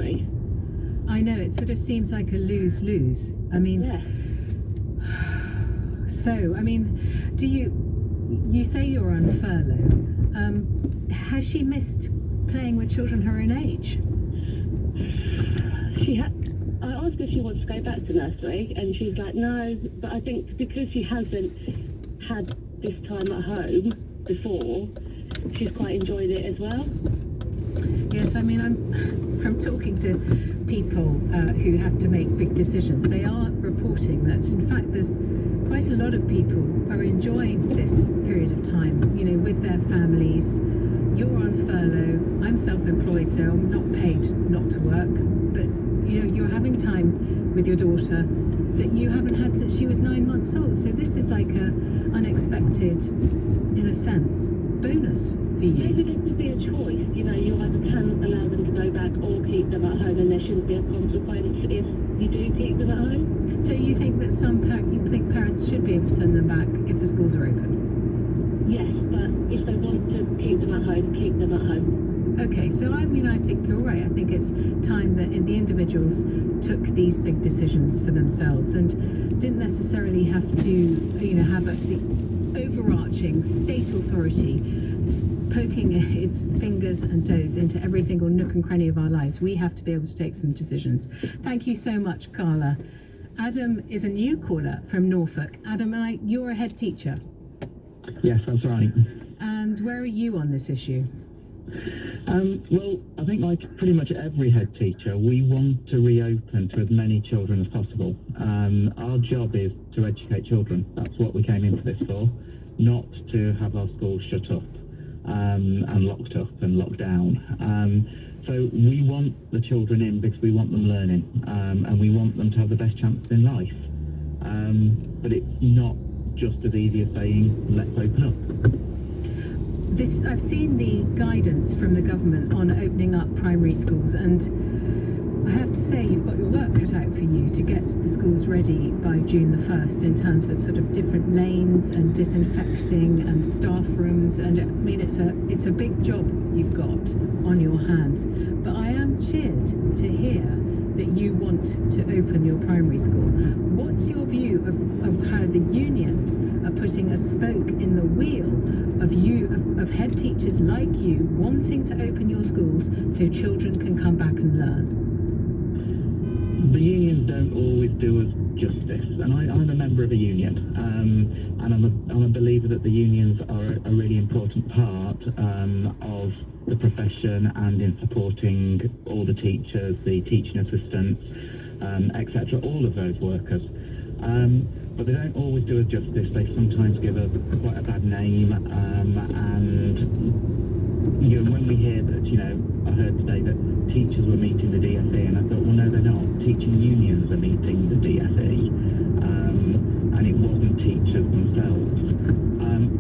nursery. I know, it sort of seems like a lose-lose. I mean, Yeah. so, I mean, you say you're on furlough. Has she missed playing with children her own age? I asked her if she wants to go back to nursery, and she's like, no, but I think because she hasn't had this time at home before, she's quite enjoyed it as well. Yes, I mean, from talking to people who have to make big decisions, they are reporting that, in fact, there's quite a lot of people are enjoying this period of time, you know, with their families. You're on furlough, I'm self-employed, so I'm not paid not to work, but, you know, you're having time with your daughter that you haven't had since she was 9 months old. So this is like a unexpected, in a sense, bonus for you. Maybe there could be a choice, you know, you either can allow them to go back or keep them at home, and there shouldn't be a consequence if you do keep them at home. So you think that you think parents should be able to send them back if the schools are open? Yes, but if they want to keep them at home, keep them at home. Okay, so I mean, I think you're right. I think it's time that the individuals took these big decisions for themselves and didn't necessarily have to, you know, have the overarching state authority poking its fingers and toes into every single nook and cranny of our lives. We have to be able to take some decisions. Thank you so much, Carla. Adam is a new caller from Norfolk. Adam, you're a head teacher. Yes, that's right. And where are you on this issue? Well, I think like pretty much every head teacher, we want to reopen to as many children as possible. Our job is to educate children. That's what we came into this for, not to have our schools shut up and locked up and locked down. So we want the children in because we want them learning and we want them to have the best chance in life. But it's not just as easy as saying, let's open up. I've seen the guidance from the government on opening up primary schools, and I have to say you've got your work cut out for you to get the schools ready by June the 1st in terms of sort of different lanes and disinfecting and staff rooms, and I mean it's a big job you've got on your hands. But I am cheered to hear that you want to open your primary school. What's your view of how the unions are putting a spoke in the wheel of head teachers like you wanting to open your schools so children can come back and learn? The unions don't always do us justice, and I'm a member of a union, and I'm a believer that the unions are a really important part of the profession and in supporting all the teachers, the teaching assistants, etc., all of those workers. But they don't always do us justice. They sometimes give us quite a bad name, and you know, when we hear that, you know, I heard today that teachers were meeting the DFE, and I thought, well, no, they're not. Teaching unions are meeting the DFE, and it wasn't teachers themselves.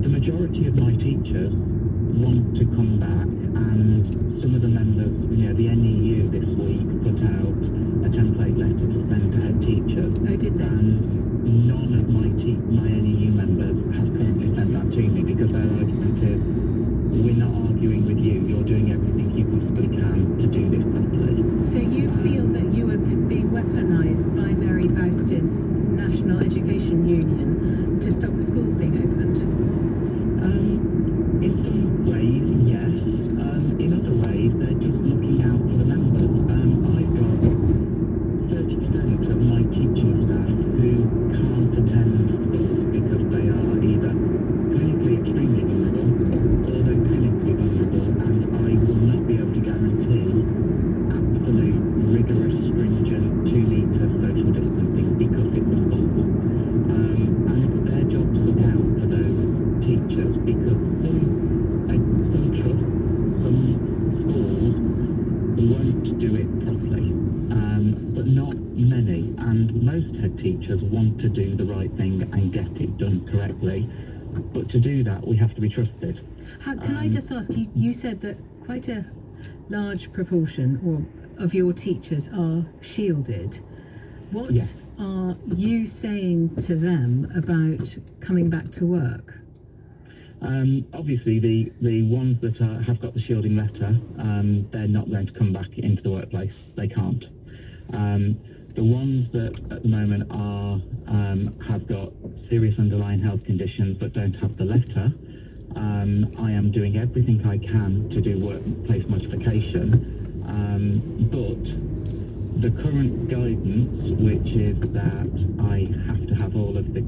The majority of my teachers want to come back, and some of the members, you know, the NEU this week put out a template letter to send to head teachers. Oh, did they? And none of my NEU members have currently sent that to me because their argument is, we're not arguing with you, you're doing everything you possibly can to do this properly. So you feel that you are being weaponised by Mary Bousted's National Education Union to stop the schools being opened? In some ways, yes. In other ways, they're just looking out for the members. I've got 30% of my teaching staff who can't attend school because they are either clinically extremely vulnerable or they're clinically vulnerable, and I will not be able to guarantee absolute rigorous, stringent 2 metre social distancing because it's a school. And it's their job to look out for those teachers because some trusts, some schools won't do it properly, but not many, and most head teachers want to do the right thing and get it done correctly, but to do that we have to be trusted. Can I just ask, you said that quite a large proportion of your teachers are shielded. What Yes. are you saying to them about coming back to work? Obviously, the ones that have got the shielding letter, they're not going to come back into the workplace. They can't. The ones that at the moment are have got serious underlying health conditions but don't have the letter, I am doing everything I can to do workplace modification. But the current guidance, which is that I have to have all of the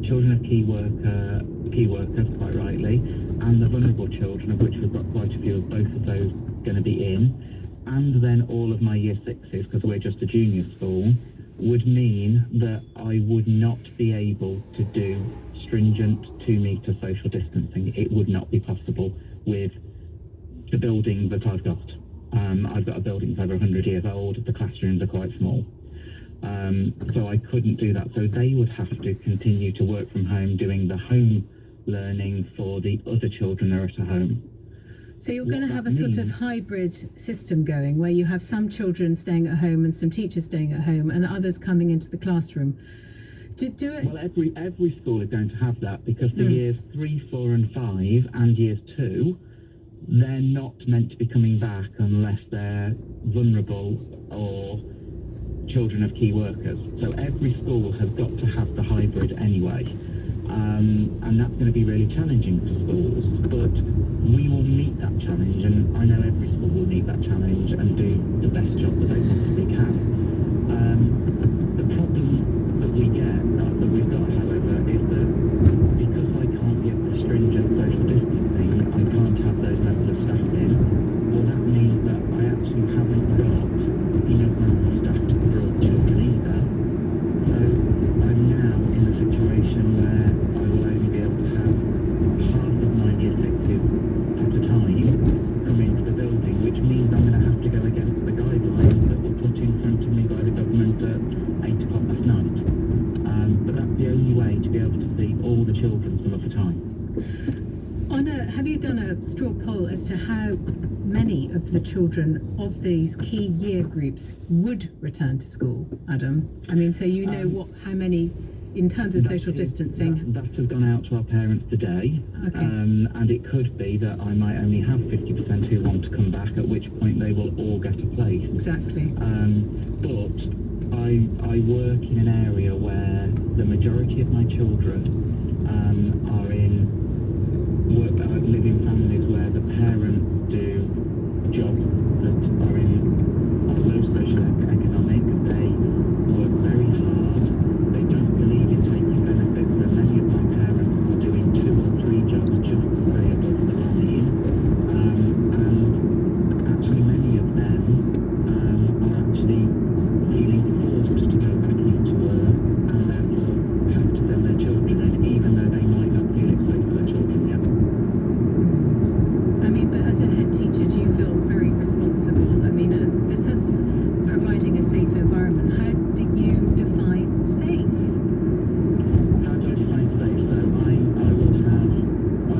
children of key workers, quite rightly, and the vulnerable children, of which we've got quite a few of both of those going to be in, and then all of my year sixes, because we're just a junior school, would mean that I would not be able to do stringent 2-metre social distancing. It would not be possible with the building that I've got. I've got a building that's over 100 years old. The classrooms are quite small. So I couldn't do that. So they would have to continue to work from home, doing the home learning for the other children that are at home. So you're going to have a sort of hybrid system going, where you have some children staying at home and some teachers staying at home and others coming into the classroom. Well, every school is going to have that, because the years 3, 4 and 5 and years 2, they're not meant to be coming back unless they're vulnerable or children of key workers. So every school has got to have the hybrid anyway. And that's going to be really challenging for schools, but we will meet that challenge, and I know every school will meet that challenge and do the best job that they possibly can. The problem that we get, that we've got, however, is that because I can't give the stringent social distancing, I can't have those levels of staff in. Well, that means that I actually haven't got enough number of staff to cover all children either. So I'm now in a situation where I will only be able to have half of my year sixes at a time come into the building, which means I'm going to have to go against the guidelines that were put in front of me by the government at 8 o'clock last night. But that's the only way to be able to see all the children some of the time. Have you done a straw poll as to how many of the children of these key year groups would return to school, Adam? I mean, so you know how many in terms of social distancing? That has gone out to our parents today, Okay. And it could be that I might only have 50% who want to come back, at which point they will all get a place. Exactly. But I work in an area where the majority of my children are in live in families where the parents do jobs that are low social economic. They work very hard. They don't believe in taking benefits. And many of my parents are doing 2 or 3 jobs just to stay above the line. And actually many of them are actually feeling forced to go back into work, and therefore have to send their children in, even though they might not feel it's safe for their children yet. I mean, but as a head teacher, do you feel very responsible? I mean, the sense of providing a safe environment, how do you define safe? How do I define safe? So I will have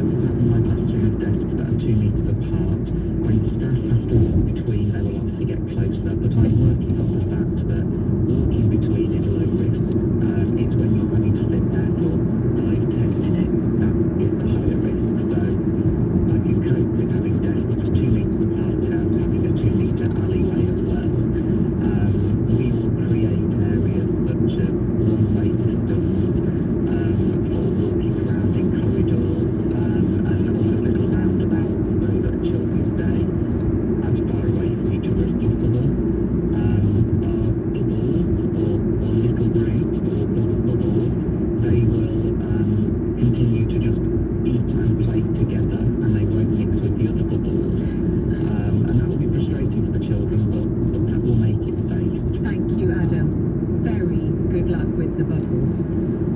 in my classroom desks that are 2 metres apart. When staff have to walk between, they will obviously get closer, but I'm working on the fact that walking between is low risk. It's when you're having to sit there for 5-10 minutes that is the higher risk. So I can cope with having desks 2 metres apart without having a 2-metre alleyway as well. We will create areas such as one-way systems for walking around in corridors and almost little roundabouts, so that children stay as far away from each other as possible. Our bubbles or little groups or bubbles, they will continue to just eat and play together, and they won't mix with the other bubbles. And that will be frustrating for the children, but that will make it safe. Thank you, Adam. Very good luck with the bubbles.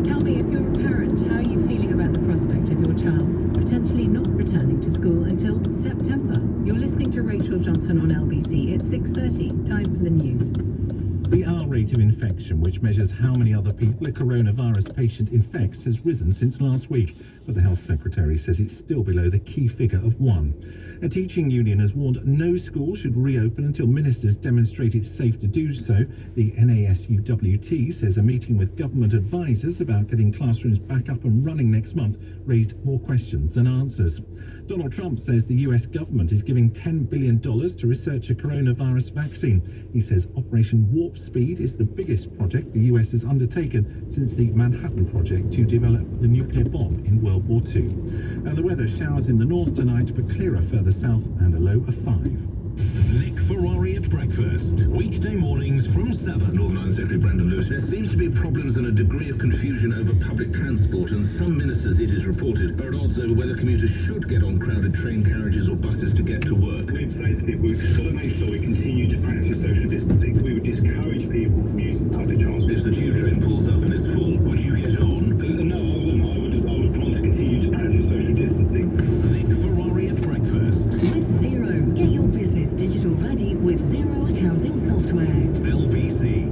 Tell me, if you're a parent, how are you feeling about the prospect of your child potentially not returning to school until September? You're listening to Rachel Johnson on LBC. It's 6:30. Time for the news. We are rate of infection, which measures how many other people a coronavirus patient infects, has risen since last week, but the Health Secretary says it's still below the key figure of 1. A teaching union has warned no school should reopen until ministers demonstrate it's safe to do so. The NASUWT says a meeting with government advisors about getting classrooms back up and running next month raised more questions than answers. Donald Trump says the US government is giving $10 billion to research a coronavirus vaccine. He says Operation Warp Speed is the biggest project the US has undertaken since the Manhattan Project to develop the nuclear bomb in World War II. And the weather, showers in the north tonight, but clearer further south, and a low of 5. Nick Ferrari at breakfast. Weekday mornings from 7. Northern Ireland Secretary Brandon Lewis. There seems to be problems and a degree of confusion over public transport, and some ministers, it is reported, are at odds over whether commuters should get on crowded train carriages or buses to get to work. We'd say to people, we've got to make sure we continue to practice social distancing. We would discourage people from using public transport. If the tube train pulls up and is full, would you get on? No, I wouldn't. I would want to continue to practice social distancing. Nick Ferrari at breakfast. With Zero, get your business digital ready with Zero accounting software. LBC.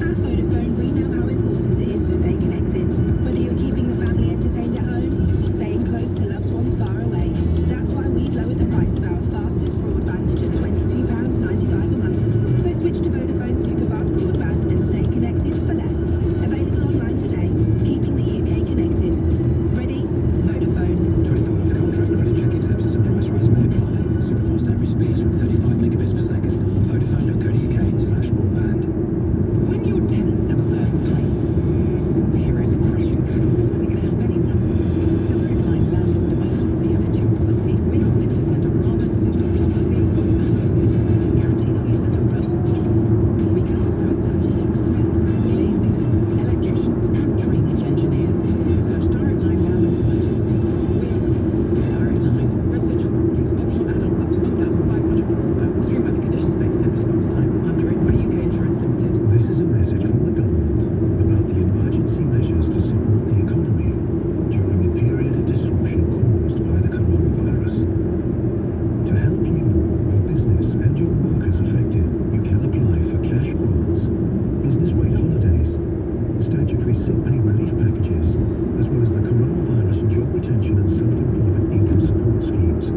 At Vodafone, we know how important it is to stay connected. Whether you're keeping the family entertained at home or staying close to loved ones far away. That's why we've lowered the price of our fastest broadband to just £22.95 a month. So switch to Vodafone Superfast Broadband and stay connected for less. Available online today, keeping the UK connected. Ready? Vodafone. 24-month contract, credit check acceptance and price raise may apply. Superfast average speeds from 35 megabits per second. Vodafone.co.uk/broadband. When your tenants have a burst pipe, superheroes crashing through the walls are going to help anyone. The Roadline landlord emergency energy policy, we are meant to send a rather super plumber theme for the masses. Guarantee they'll use a no bill. We can also assemble locksmiths, glaziers, electricians and drainage engineers. Search Direct Line landlord emergency. We are on it. Direct Line, residential properties, optional add-on up to £1,500. Extreme weather conditions may extend response time. Underwritten by UK Insurance Limited. This is a message from the government about the emergency measures to support the economy during a period of disruption caused by the coronavirus. To help you, your business and your workers affected, you can apply for cash grants, business rate holidays, statutory sick pay relief packages, as well as the coronavirus job retention and self-employment income support schemes.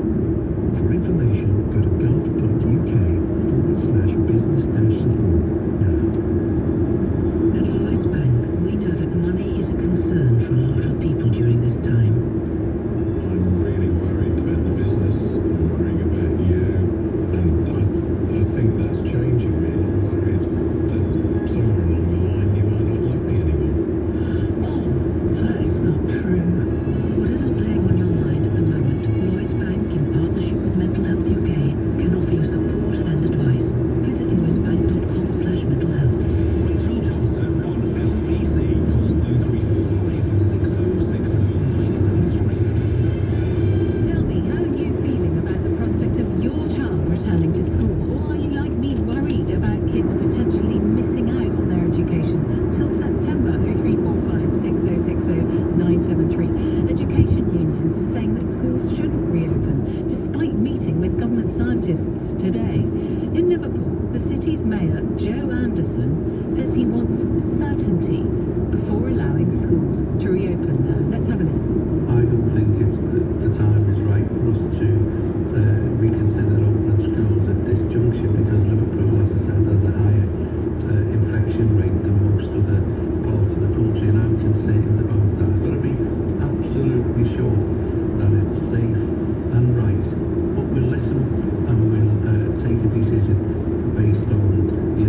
For information, go to gov.uk/business-support now. At Lloyds Bank, we know that money is a concern for a lot of people during this time. I'm really worried about the business. I'm worrying about you, and I think that's changing me. I'm worried that somewhere along the line you might not love me anymore. Oh, that's not true. Whatever's playing on your mind at the moment, Lloyds Bank, in partnership with Mental Health UK, can offer you support and advice. Visit lloydsbank.com/mentalhealth. Rachel Johnson on LBC. Call 0345 6060 973. Tell me, how are you feeling about the prospect of your child returning to school? Or are you, like me, worried about kids potentially missing out on their education till September? 0345 6060 973. Education unions are saying that schools shouldn't reopen, despite meeting with government scientists today. In Liverpool, the city's mayor, Joe Anderson, says he wants certainty before allowing schools to reopen. Let's have a listen. I don't think it's the time is right for us to reconsider opening schools at this juncture, because Liverpool, as I said, has a higher infection rate than most other parts of the country, and I'm concerned about that. I've got to be absolutely sure that it's safe and right, but we'll listen and we'll take a decision based on the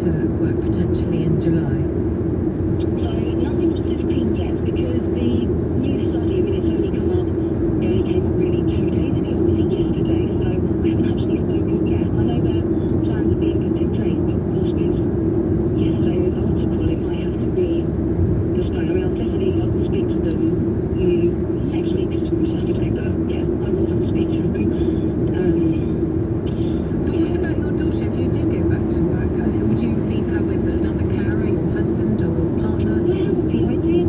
to work potentially in July? So nothing specifically yet because the new study, I mean, it's only come up, it only came up really 2 days ago, or was it yesterday? So we haven't actually spoken yet. I know their plans are being put in place, but of course with yesterday's article, it might have to be postponed. I mean, I will speak to them next week, because it was yesterday, but yeah, I will speak to them. But what about your daughter? If you did go back to work, would you leave her with another carer, your husband or partner? Well, the idea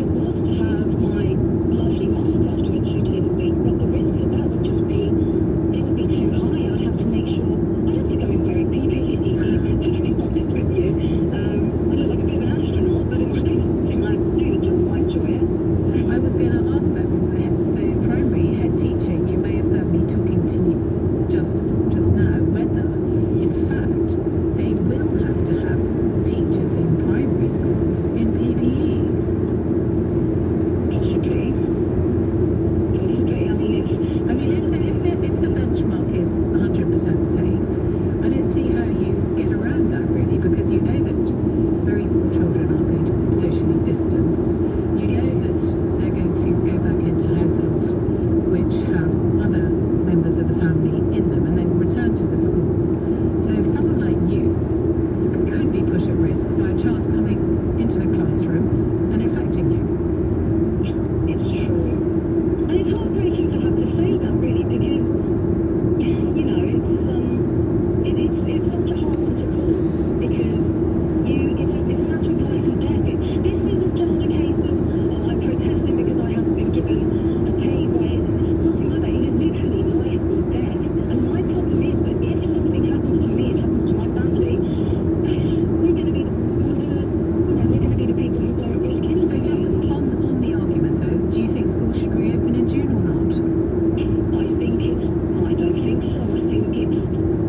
was to have my lovely mum look after her 2 days a week, but the risk of that would just be, it would be too high. I'd have to make sure, I'd have to go in wearing PPE, to be honest with you. I look like a bit of an astronaut, but it might be something I do the job, I enjoy it. I was going to ask that from the primary head teacher. You may have heard me talking to you just now, whether, in fact, they will have to have teachers in primary schools in PPE. Possibly. I mean, if the benchmark is 100% safe, I don't see how you get around that really, because you know that very small children aren't going to socially distance. You know that they're going to go back into households which have other members of the family in them and then return to the school. So if someone like you could be put at risk by a child coming into the classroom and infecting you. It's true. And it's heartbreaking to have to say that, really, because, you know, it's such a hard one to call, because it's a matter of life and death. This isn't just a case of, oh, I'm protesting because I haven't been given a pay raise. It's nothing like that. It is literally life or death. And my problem is that if something happens to me, it happens to my family, we're going to be the people who go at risk anyway. So just on the argument though, do you think schools should reopen in June or not? I don't think so. I think it's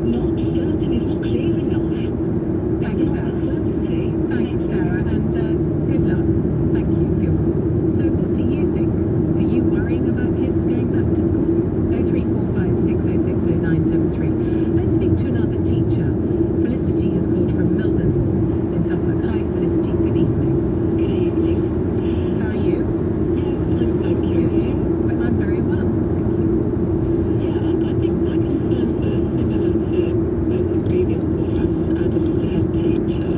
not certain, it's not clear enough. Thanks, Sarah. Thanks, Sarah, and good luck. Thank you for your call. So what do you think? Are you worrying about kids going back to school? 0345 6060 973. Let's speak to another teacher. Felicity has called from Milden in Suffolk. Hi, Felicity. Good evening. Good evening. How are you? I'm thank you. Good. Well, I'm very well. Thank you. Yeah, I think my concerns are similar to the previous call from Adam, the head teacher.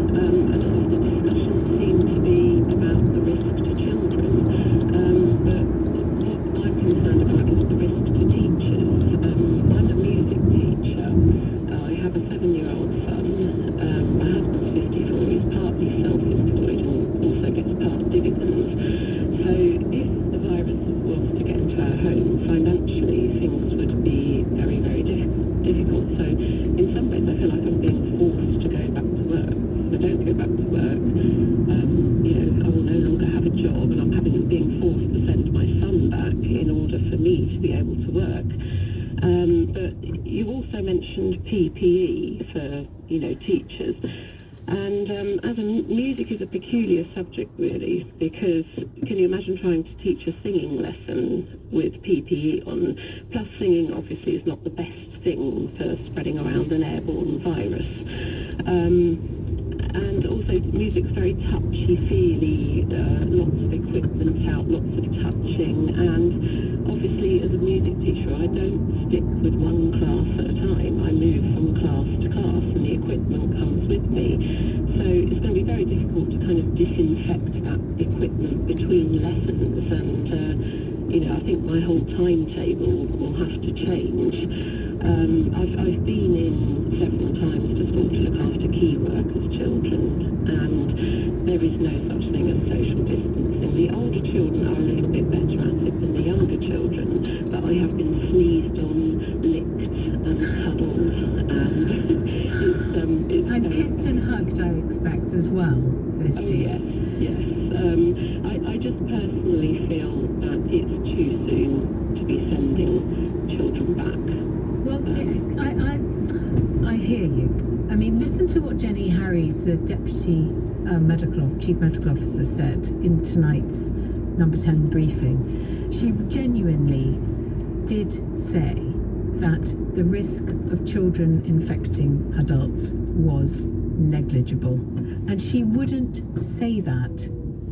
A lot of the discussion seemed to be about the risk to children, but what I'm concerned about is the risk to teachers. I'm a music teacher. I have a 7-year-old son. My husband's 54. He's partly self-employed and also gets part dividends. So if the virus was to get into our home, financially things would be very, very difficult. So in some ways I feel like I'm being forced to go back to work. If I don't go back to work, you know, I will no longer have a job, and I'm being forced to send my son back in order for me to be able to work. But you also mentioned PPE for, you know, teachers. And as music is a peculiar subject, really, because can you imagine trying to teach a singing lesson with PPE on? Plus, singing obviously is not the best thing for spreading around an airborne virus. And also, music's very touchy-feely, lots of equipment out, lots of touching, and obviously, as a music teacher, I don't stick with one class at a time. I move from class to class, and the equipment comes with me. So it's going to be very difficult to kind of disinfect that equipment between lessons, and you know, I think my whole timetable will have to change. I've been in several times to school to look after key workers' children, and there is no such thing as social distancing. The older children are a little bit better at it than the younger children, but I have been sneezed on, licked and cuddled, and I'm kissed and hugged, I expect, as well, Felicity. Oh, yes. I just personally feel that it's too soon to be sending children back. Well, I hear you. I mean, listen to what Jenny Harries, the Deputy Chief Medical Officer, said in tonight's Number 10 briefing. She genuinely did say that the risk of children infecting adults was negligible. And she wouldn't say that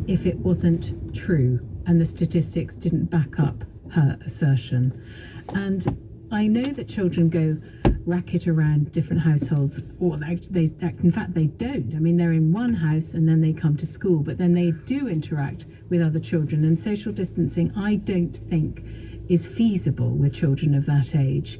if it wasn't true and the statistics didn't back up her assertion. And I know that children go racket around different households, or in fact they don't. I mean, they're in one house and then they come to school, but then they do interact with other children, and social distancing I don't think is feasible with children of that age.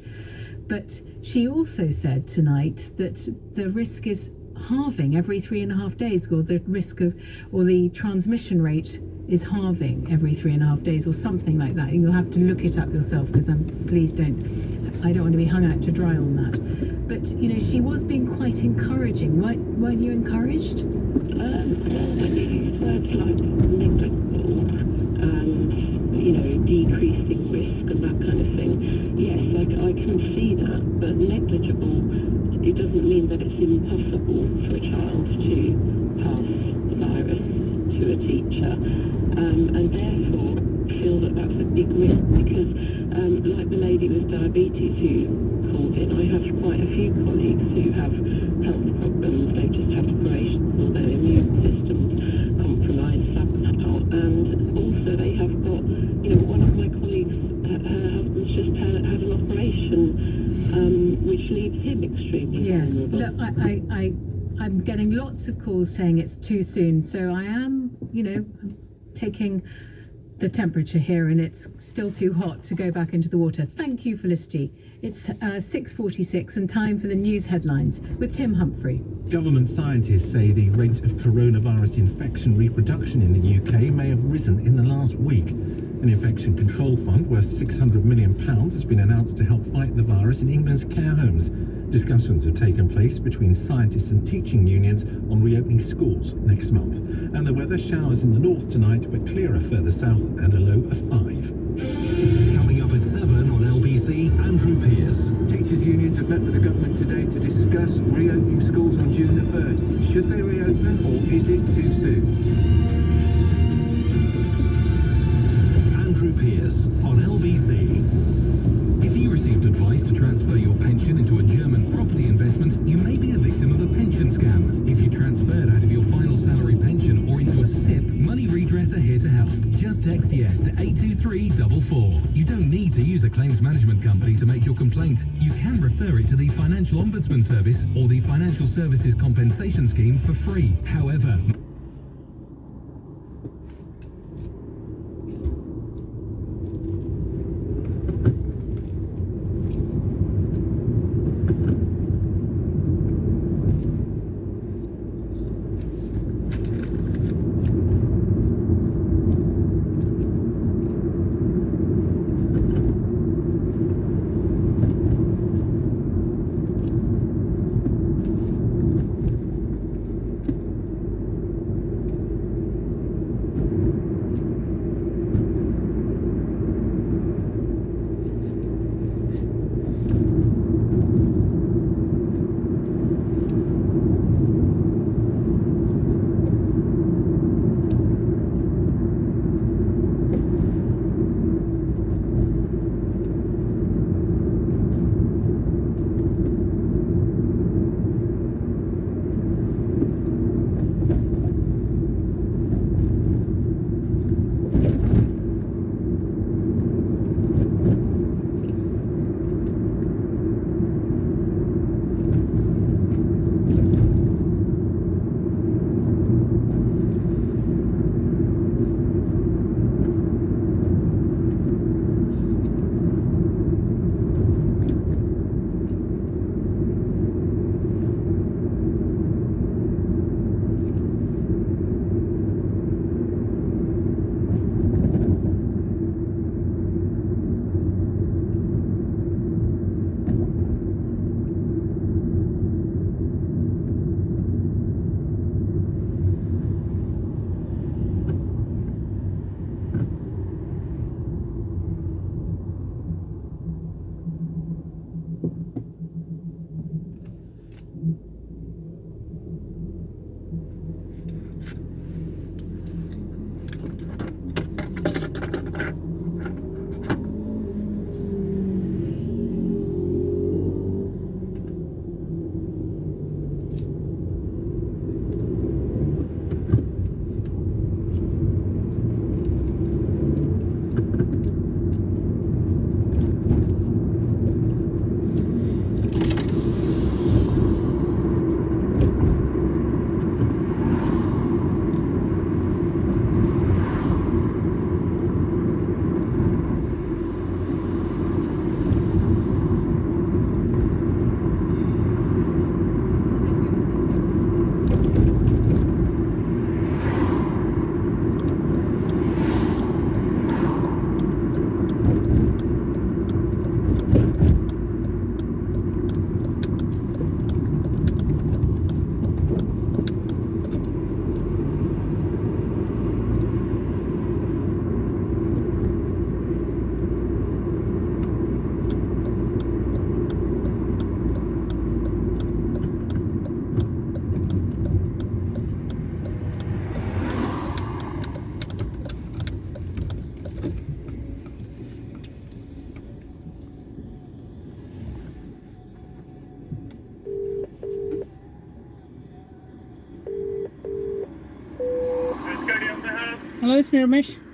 But she also said tonight that the risk is halving every 3.5 days, or the risk of, or the transmission rate is halving every 3.5 days, or something like that. You'll have to look it up yourself, because I don't want to be hung out to dry on that. But you know, she was being quite encouraging. Weren't you encouraged? I used words like negligible and, you know, decreasing risk and that kind of thing. Yes, I can see that, but negligible, it doesn't mean that it's impossible for a child to pass the virus to a teacher, and therefore feel that that's a big risk, because like the lady with diabetes who called in, I have quite a few colleagues who have health problems. They've just had operations or their immune system's compromised somehow, and also they have got, you know, one of my colleagues, her husband's just had an operation, which leaves him extremely vulnerable. Look, I'm getting lots of calls saying it's too soon, so I am, you know, taking the temperature here, and it's still too hot to go back into the water. Thank you, Felicity. It's 6:46 and time for the news headlines with Tim Humphrey. Government scientists say the rate of coronavirus infection reproduction in the UK may have risen in the last week. An infection control fund worth £600 million has been announced to help fight the virus in England's care homes. Discussions have taken place between scientists and teaching unions on reopening schools next month. And the weather, showers in the north tonight, but clearer further south, and a low of 5. Coming up at 7 on LBC, Andrew Pearce. Teachers' unions have met with the government today to discuss reopening schools on June the 1st. Should they reopen, or is it too soon? Andrew Pearce on LBC. If you received advice to transfer your pension into a German property investment, you may be a victim of a pension scam. If you transferred out of your final salary pension or into a SIP, Money Redress are here to help. Just text yes to 82344. You don't need to use a claims management company to make your complaint. You can refer it to the Financial Ombudsman Service or the Financial Services Compensation Scheme for free. However, Hello, it's me, Ramesh.